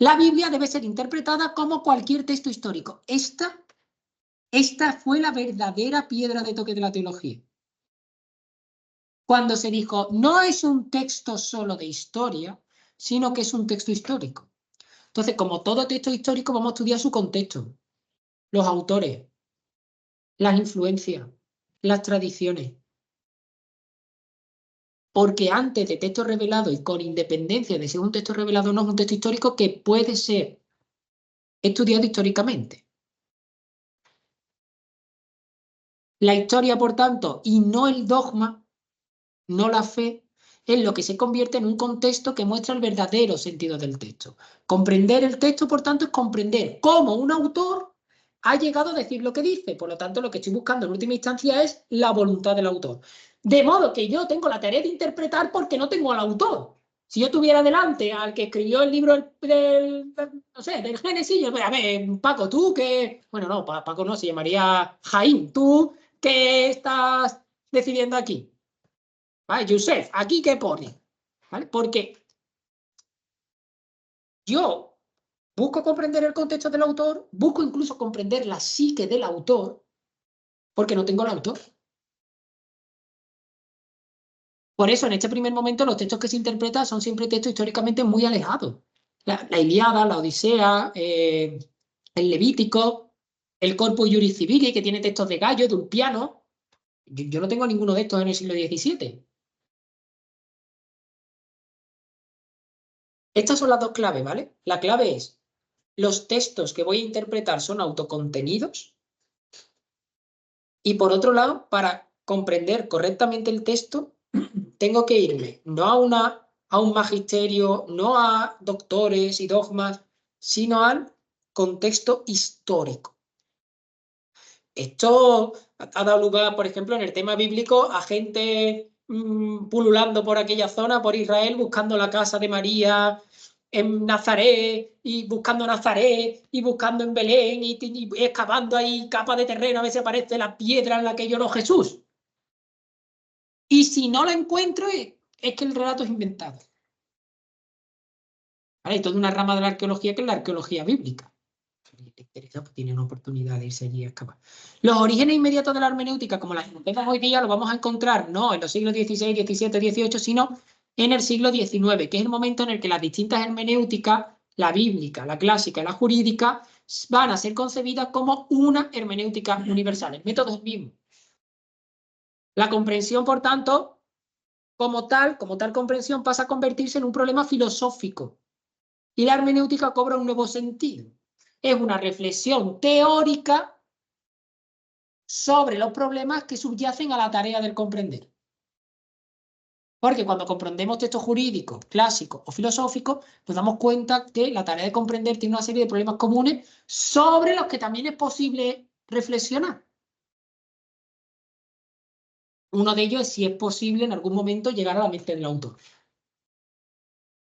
Speaker 1: La Biblia debe ser interpretada como cualquier texto histórico. Esta fue la verdadera piedra de toque de la teología. Cuando se dijo, no es un texto solo de historia, sino que es un texto histórico. Entonces, como todo texto histórico, vamos a estudiar su contexto, los autores, las influencias, las tradiciones. Porque antes de texto revelado y con independencia de ser un texto revelado, no es un texto histórico que puede ser estudiado históricamente. La historia, por tanto, y no el dogma, no la fe, es lo que se convierte en un contexto que muestra el verdadero sentido del texto. Comprender el texto, por tanto, es comprender cómo un autor ha llegado a decir lo que dice. Por lo tanto, lo que estoy buscando en última instancia es la voluntad del autor. De modo que yo tengo la tarea de interpretar porque no tengo al autor. Si yo tuviera delante al que escribió el libro no sé, del Génesis, yo, a ver, Paco, tú que... Bueno, no, Paco no, se llamaría Jaime. ¿Tú qué estás decidiendo aquí? ¿Vale? Joseph, ¿aquí qué pone? ¿Vale? Porque yo busco comprender el contexto del autor, busco incluso comprender la psique del autor, porque no tengo el autor. Por eso, en este primer momento, los textos que se interpretan son siempre textos históricamente muy alejados. La Ilíada, la Odisea, el Levítico, el Corpus Juris Civili, que tiene textos de Gallo, de Ulpiano. Yo no tengo ninguno de estos en el siglo XVII. Estas son las dos claves, ¿vale? La clave es, los textos que voy a interpretar son autocontenidos. Y por otro lado, para comprender correctamente el texto, tengo que irme no a un magisterio, no a doctores y dogmas, sino al contexto histórico. Esto ha dado lugar, por ejemplo, en el tema bíblico a gente pululando por aquella zona, por Israel, buscando la casa de María en Nazaret, y buscando Nazaret, y buscando en Belén, y excavando ahí capa de terreno a ver si aparece la piedra en la que lloró Jesús. Y si no la encuentro, es que el relato es inventado. ¿Vale? Hay toda una rama de la arqueología que es la arqueología bíblica. Si te interesa, pues tiene una oportunidad de irse allí a excavar. Los orígenes inmediatos de la hermenéutica, como las entendemos hoy día, los vamos a encontrar no en los siglos XVI, XVII, XVIII, sino en el siglo XIX, que es el momento en el que las distintas hermenéuticas, la bíblica, la clásica y la jurídica, van a ser concebidas como una hermenéutica universal. El método es el mismo. La comprensión, por tanto, como tal comprensión pasa a convertirse en un problema filosófico. Y la hermenéutica cobra un nuevo sentido. Es una reflexión teórica sobre los problemas que subyacen a la tarea del comprender. Porque cuando comprendemos textos jurídicos, clásicos o filosóficos, nos damos cuenta que la tarea de comprender tiene una serie de problemas comunes sobre los que también es posible reflexionar. Uno de ellos es si es posible en algún momento llegar a la mente del autor.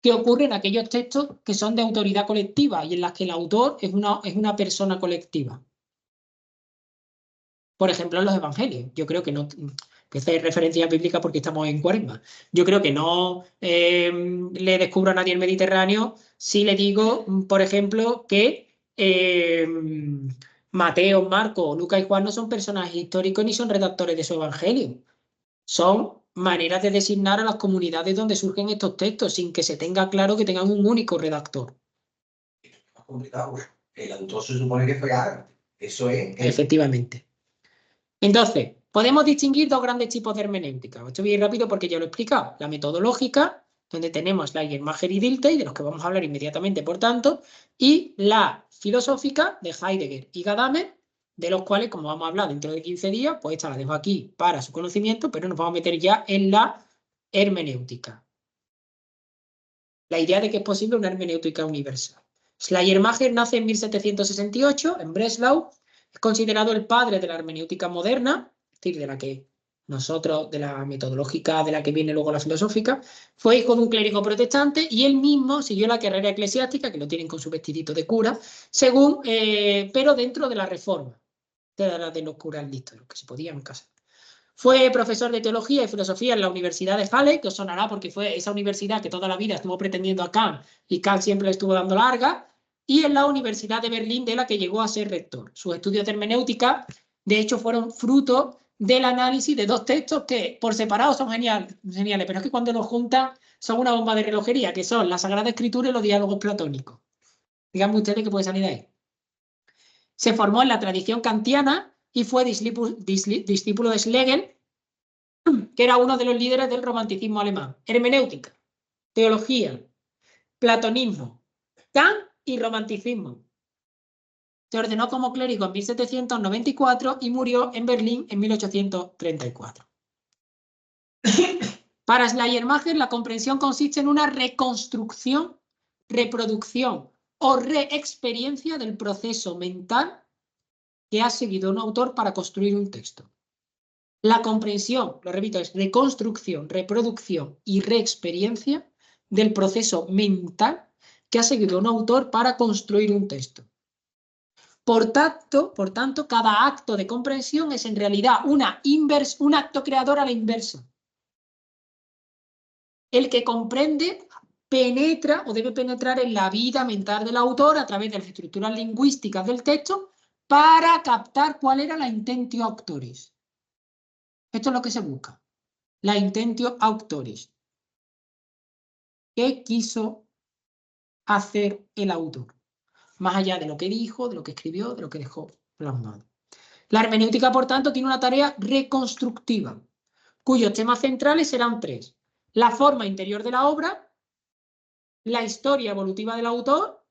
Speaker 1: ¿Qué ocurre en aquellos textos que son de autoridad colectiva y en las que el autor es una persona colectiva? Por ejemplo, en los evangelios. Yo creo que no, que esta es referencia bíblica porque estamos en Cuaresma. Yo creo que no le descubro a nadie el Mediterráneo si le digo, por ejemplo, que Mateo, Marcos, Lucas y Juan no son personajes históricos ni son redactores de su evangelio. Son maneras de designar a las comunidades donde surgen estos textos sin que se tenga claro que tengan un único redactor.
Speaker 2: Es más complicado. El autor se supone que fue árabe. Eso es.
Speaker 1: Efectivamente. Entonces, podemos distinguir dos grandes tipos de hermenéutica. Esto voy a ir rápido porque ya lo he explicado. La metodológica, donde tenemos Schleiermacher y Dilthey, de los que vamos a hablar inmediatamente, por tanto, y la filosófica de Heidegger y Gadamer, de los cuales, como vamos a hablar dentro de 15 días, pues esta la dejo aquí para su conocimiento, pero nos vamos a meter ya en la hermenéutica. La idea de que es posible una hermenéutica universal. Schleiermacher nace en 1768 en Breslau. Es considerado el padre de la hermenéutica moderna, es decir, de la que nosotros, de la metodológica de la que viene luego la filosófica. Fue hijo de un clérigo protestante y él mismo siguió la carrera eclesiástica, que lo tienen con su vestidito de cura, pero dentro de la reforma, de los curas listos, los que se podían casar. Fue profesor de teología y filosofía en la Universidad de Halle, que os sonará porque fue esa universidad que toda la vida estuvo pretendiendo a Kant y Kant siempre le estuvo dando larga, y en la Universidad de Berlín, de la que llegó a ser rector. Sus estudios de hermenéutica, de hecho, fueron fruto del análisis de dos textos que por separado son geniales, pero es que cuando los juntan son una bomba de relojería, que son la Sagrada Escritura y los diálogos platónicos. Díganme ustedes qué puede salir de ahí. Se formó en la tradición kantiana y fue discípulo de Schlegel, que era uno de los líderes del romanticismo alemán. Hermenéutica, teología, platonismo, Kant y romanticismo. Se ordenó como clérigo en 1794 y murió en Berlín en 1834. Para Schleiermacher, la comprensión consiste en una reconstrucción, reproducción o reexperiencia del proceso mental que ha seguido un autor para construir un texto. La comprensión, lo repito, es reconstrucción, reproducción y reexperiencia del proceso mental que ha seguido un autor para construir un texto. Por tanto, cada acto de comprensión es en realidad un acto creador a la inversa. El que comprende penetra o debe penetrar en la vida mental del autor a través de las estructuras lingüísticas del texto para captar cuál era la intentio autoris. Esto es lo que se busca. La intentio autoris. ¿Qué quiso hacer el autor? Más allá de lo que dijo, de lo que escribió, de lo que dejó plasmado. La hermenéutica, por tanto, tiene una tarea reconstructiva, cuyos temas centrales serán tres: la forma interior de la obra, la historia evolutiva del autor,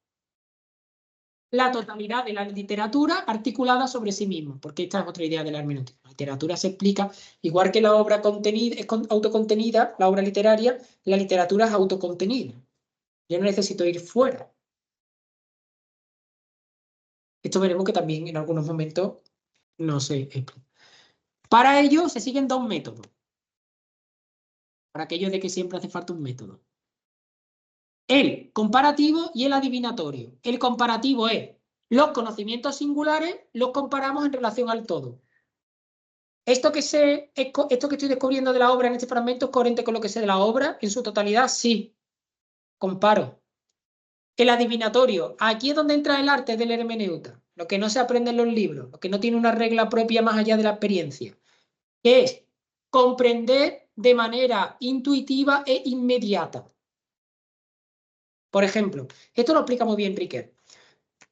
Speaker 1: la totalidad de la literatura articulada sobre sí mismo, porque esta es otra idea de la hermenéutica. La literatura se explica, igual que la obra es autocontenida, la obra literaria, la literatura es autocontenida. Yo no necesito ir fuera. Esto veremos que también en algunos momentos no se explica. Para ello se siguen dos métodos. por aquello de que siempre hace falta un método. El comparativo y el adivinatorio. El comparativo es los conocimientos singulares, los comparamos en relación al todo. Esto que estoy descubriendo de la obra en este fragmento es coherente con lo que sé de la obra en su totalidad, sí. Comparo. El adivinatorio. Aquí es donde entra el arte del hermeneuta. Lo que no se aprende en los libros, lo que no tiene una regla propia más allá de la experiencia. Que es comprender de manera intuitiva e inmediata. Por ejemplo, esto lo explica muy bien Riquet.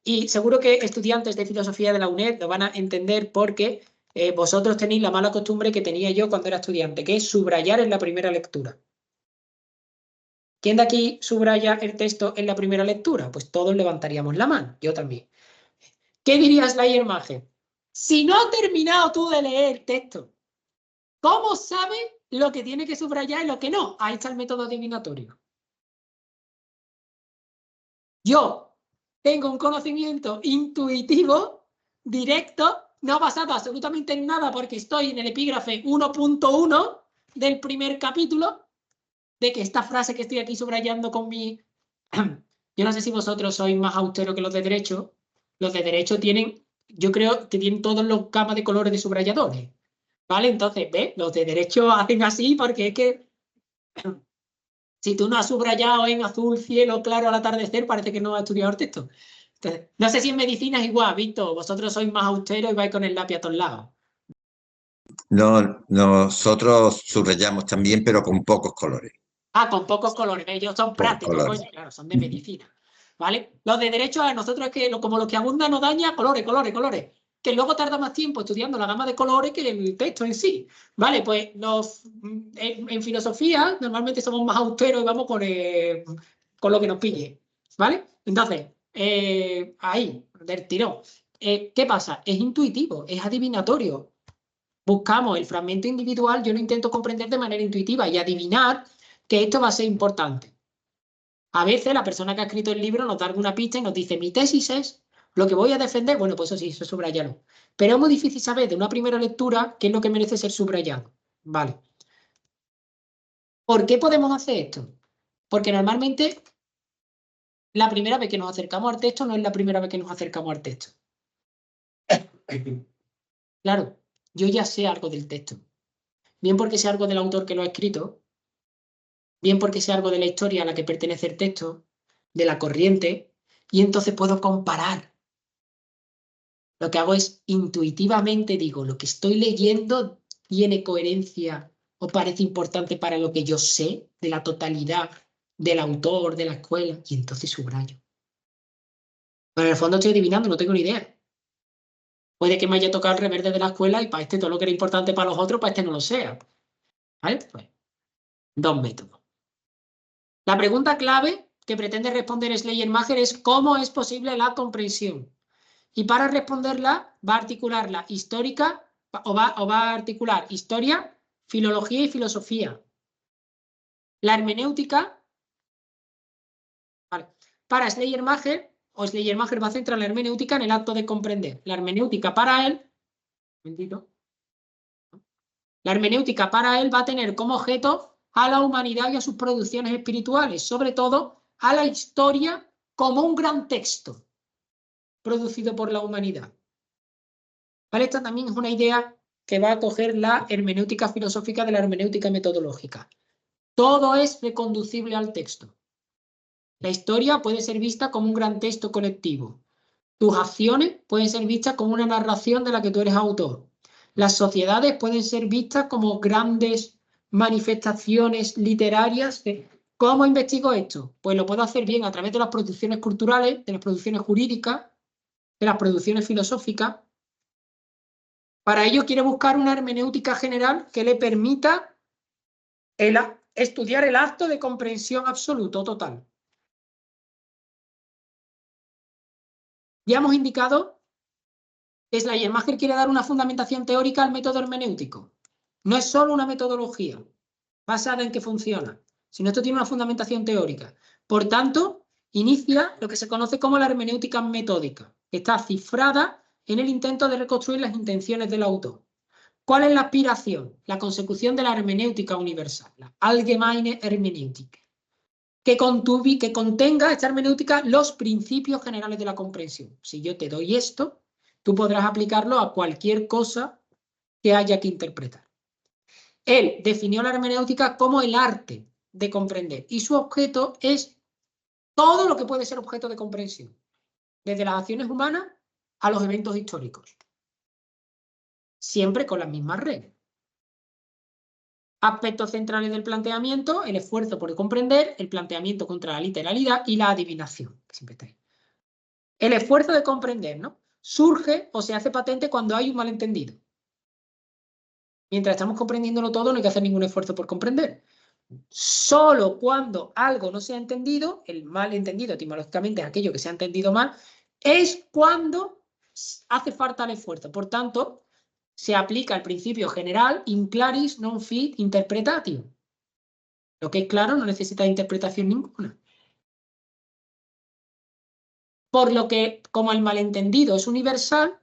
Speaker 1: Y seguro que estudiantes de filosofía de la UNED lo van a entender porque vosotros tenéis la mala costumbre que tenía yo cuando era estudiante, que es subrayar en la primera lectura. ¿Quién de aquí subraya el texto en la primera lectura? Pues todos levantaríamos la mano, yo también. ¿Qué dirías, Schleiermacher? Si no has terminado tú de leer el texto, ¿cómo sabes lo que tiene que subrayar y lo que no? Ahí está el método adivinatorio. Yo tengo un conocimiento intuitivo, directo, no basado absolutamente en nada porque estoy en el epígrafe 1.1 del primer capítulo, de que esta frase que estoy aquí subrayando con mi... Yo no sé si vosotros sois más austeros que los de derecho. Los de derecho tienen, yo creo que tienen todos los gamas de colores de subrayadores. ¿Vale? Entonces, ¿ves? Los de derecho hacen así porque es que... Si tú no has subrayado en azul cielo claro al atardecer, parece que no has estudiado el texto. Entonces, no sé si en medicina es igual, Víctor. Vosotros sois más austeros y vais con el lápiz a todos lados.
Speaker 4: No, nosotros subrayamos también, pero con pocos colores.
Speaker 1: Ah, con pocos colores. Ellos son prácticos,
Speaker 4: colores.
Speaker 1: coño, claro, son de medicina. ¿Vale? Los de derecho a nosotros es que como lo que abunda no daña, colores, colores, colores. Que luego tarda más tiempo estudiando la gama de colores que el texto en sí. ¿Vale? Pues en filosofía normalmente somos más austeros y vamos con lo que nos pille. ¿Vale? Entonces, ahí, del tirón. ¿Qué pasa? Es intuitivo, es adivinatorio. Buscamos el fragmento individual, yo lo intento comprender de manera intuitiva y adivinar que esto va a ser importante. A veces la persona que ha escrito el libro nos da alguna pista y nos dice, mi tesis es lo que voy a defender. Bueno, pues eso sí, eso subrayalo. Pero es muy difícil saber de una primera lectura qué es lo que merece ser subrayado. Vale. ¿Por qué podemos hacer esto? Porque normalmente la primera vez que nos acercamos al texto no es la primera vez que nos acercamos al texto. Claro, yo ya sé algo del texto. Bien porque sé algo del autor que lo ha escrito, bien porque sé algo de la historia a la que pertenece el texto, de la corriente, y entonces puedo comparar. Lo que hago es intuitivamente digo, lo que estoy leyendo tiene coherencia o parece importante para lo que yo sé de la totalidad del autor, de la escuela, y entonces subrayo. Pero en el fondo estoy adivinando, no tengo ni idea. Puede que me haya tocado el reverde de la escuela y para este todo lo que era importante para los otros, para este no lo sea. ¿Vale? Pues, dos métodos. La pregunta clave que pretende responder Schleiermacher es ¿cómo es posible la comprensión? Y para responderla va a articular la histórica o va a articular historia, filología y filosofía. La hermenéutica, vale, para Schleiermacher, o Schleiermacher va a centrar la hermenéutica en el acto de comprender. La hermenéutica para él, la hermenéutica para él va a tener como objeto a la humanidad y a sus producciones espirituales, sobre todo a la historia como un gran texto producido por la humanidad. ¿Vale? Esta también es una idea que va a coger la hermenéutica filosófica de la hermenéutica metodológica. Todo es reconducible al texto. La historia puede ser vista como un gran texto colectivo. Tus acciones pueden ser vistas como una narración de la que tú eres autor. Las sociedades pueden ser vistas como grandes manifestaciones literarias. ¿Cómo investigo esto? Pues lo puedo hacer bien a través de las producciones culturales, de las producciones jurídicas, de las producciones filosóficas. Para ello quiere buscar una hermenéutica general que le permita estudiar el acto de comprensión absoluto, total. Ya hemos indicado que Schleiermacher quiere dar una fundamentación teórica al método hermenéutico. No es solo una metodología basada en que funciona, sino esto tiene una fundamentación teórica. Por tanto, inicia lo que se conoce como la hermenéutica metódica, que está cifrada en el intento de reconstruir las intenciones del autor. ¿Cuál es la aspiración? La consecución de la hermenéutica universal, la allgemeine Hermeneutik, que contenga esta hermenéutica los principios generales de la comprensión. Si yo te doy esto, tú podrás aplicarlo a cualquier cosa que haya que interpretar. Él definió la hermenéutica como el arte de comprender y su objeto es todo lo que puede ser objeto de comprensión, desde las acciones humanas a los eventos históricos, siempre con las mismas reglas. Aspectos centrales del planteamiento: el esfuerzo por comprender, el planteamiento contra la literalidad y la adivinación. Que siempre está ahí. El esfuerzo de comprender, ¿no?, surge o se hace patente cuando hay un malentendido. Mientras estamos comprendiéndolo todo, no hay que hacer ningún esfuerzo por comprender. Solo cuando algo no se ha entendido, el malentendido etimológicamente es aquello que se ha entendido mal, es cuando hace falta el esfuerzo. Por tanto, se aplica el principio general in claris non fit interpretatio. Lo que es claro no necesita interpretación ninguna. Por lo que, como el malentendido es universal,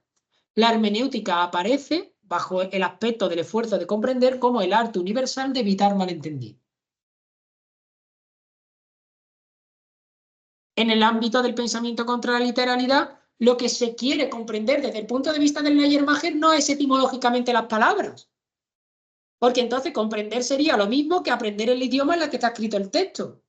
Speaker 1: la hermenéutica aparece bajo el aspecto del esfuerzo de comprender como el arte universal de evitar malentendido. En el ámbito del pensamiento contra la literalidad, lo que se quiere comprender desde el punto de vista del Schleiermacher no es etimológicamente las palabras, porque entonces comprender sería lo mismo que aprender el idioma en el que está escrito el texto.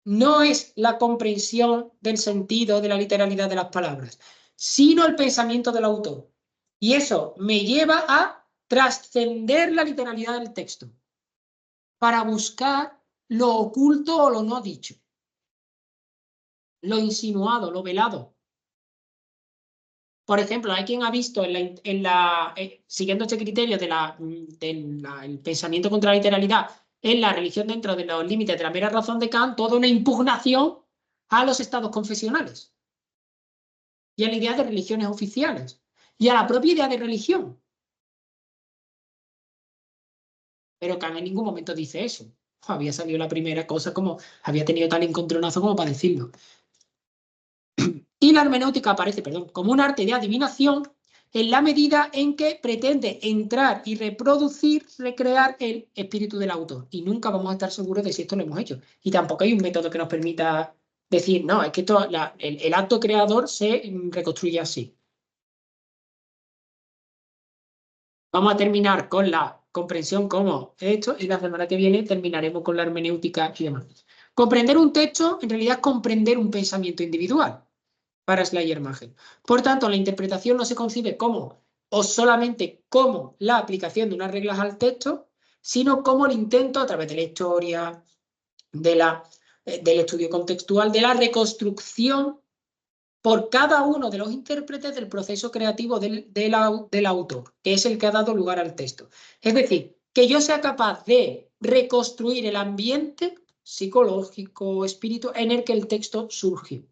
Speaker 1: No es la comprensión del sentido de la literalidad de las palabras, sino el pensamiento del autor. Y eso me lleva a trascender la literalidad del texto para buscar lo oculto o lo no dicho, lo insinuado, lo velado. Por ejemplo, hay quien ha visto siguiendo este criterio del pensamiento contra la literalidad en la religión dentro de los límites de la mera razón de Kant, toda una impugnación a los estados confesionales y a la idea de religiones oficiales y a la propia idea de religión. Pero Kant en ningún momento dice eso. Había salido la primera cosa como, había tenido tal encontronazo como para decirlo. Y la hermenéutica aparece, como un arte de adivinación en la medida en que pretende entrar y reproducir, recrear el espíritu del autor. Y nunca vamos a estar seguros de si esto lo hemos hecho. Y tampoco hay un método que nos permita decir, no, es que esto, el acto creador se reconstruye así. Vamos a terminar con la comprensión como hecho y la semana que viene terminaremos con la hermenéutica y demás. Comprender un texto en realidad es comprender un pensamiento individual para Schleiermacher. Por tanto, la interpretación no se concibe como o solamente como la aplicación de unas reglas al texto, sino como el intento a través de la historia, del estudio contextual, de la reconstrucción por cada uno de los intérpretes del proceso creativo del autor, que es el que ha dado lugar al texto. Es decir, que yo sea capaz de reconstruir el ambiente psicológico, espiritual, en el que el texto surgió.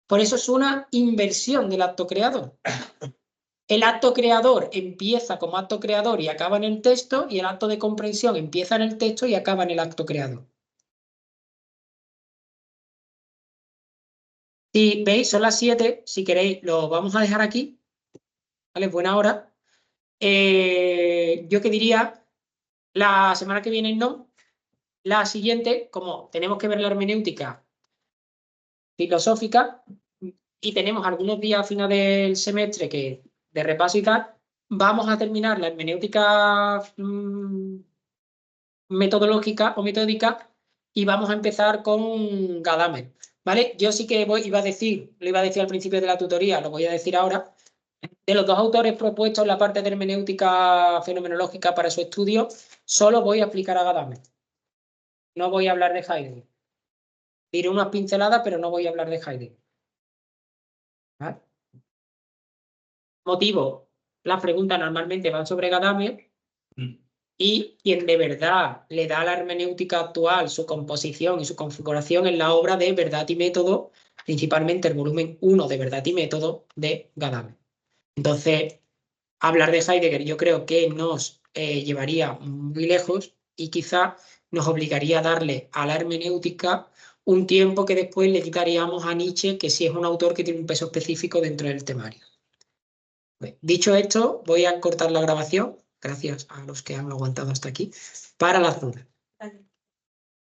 Speaker 1: Por eso es una inversión del acto creador. El acto creador empieza como acto creador y acaba en el texto, y el acto de comprensión empieza en el texto y acaba en el acto creador. Si veis, son las 7, si queréis lo vamos a dejar aquí, ¿vale? Buena hora. Yo que diría, la semana que viene no, la siguiente, como tenemos que ver la hermenéutica filosófica y tenemos algunos días a final del semestre que de repaso y tal, vamos a terminar la hermenéutica metodológica o metódica y vamos a empezar con Gadamer, ¿vale? Yo sí que lo iba a decir al principio de la tutoría, lo voy a decir ahora. De los dos autores propuestos en la parte de hermenéutica fenomenológica para su estudio, solo voy a aplicar a Gadamer. No voy a hablar de Heidegger. Diré unas pinceladas, pero no voy a hablar de Heidegger. ¿Vale? Motivo. Las preguntas normalmente van sobre Gadamer y quien de verdad le da a la hermenéutica actual su composición y su configuración en la obra de Verdad y Método, principalmente el volumen 1 de Verdad y Método de Gadamer. Entonces, hablar de Heidegger yo creo que nos llevaría muy lejos y quizá nos obligaría a darle a la hermenéutica un tiempo que después le quitaríamos a Nietzsche, que sí es un autor que tiene un peso específico dentro del temario. Dicho esto, voy a cortar la grabación, gracias a los que han aguantado hasta aquí, para la zona.
Speaker 3: Vale.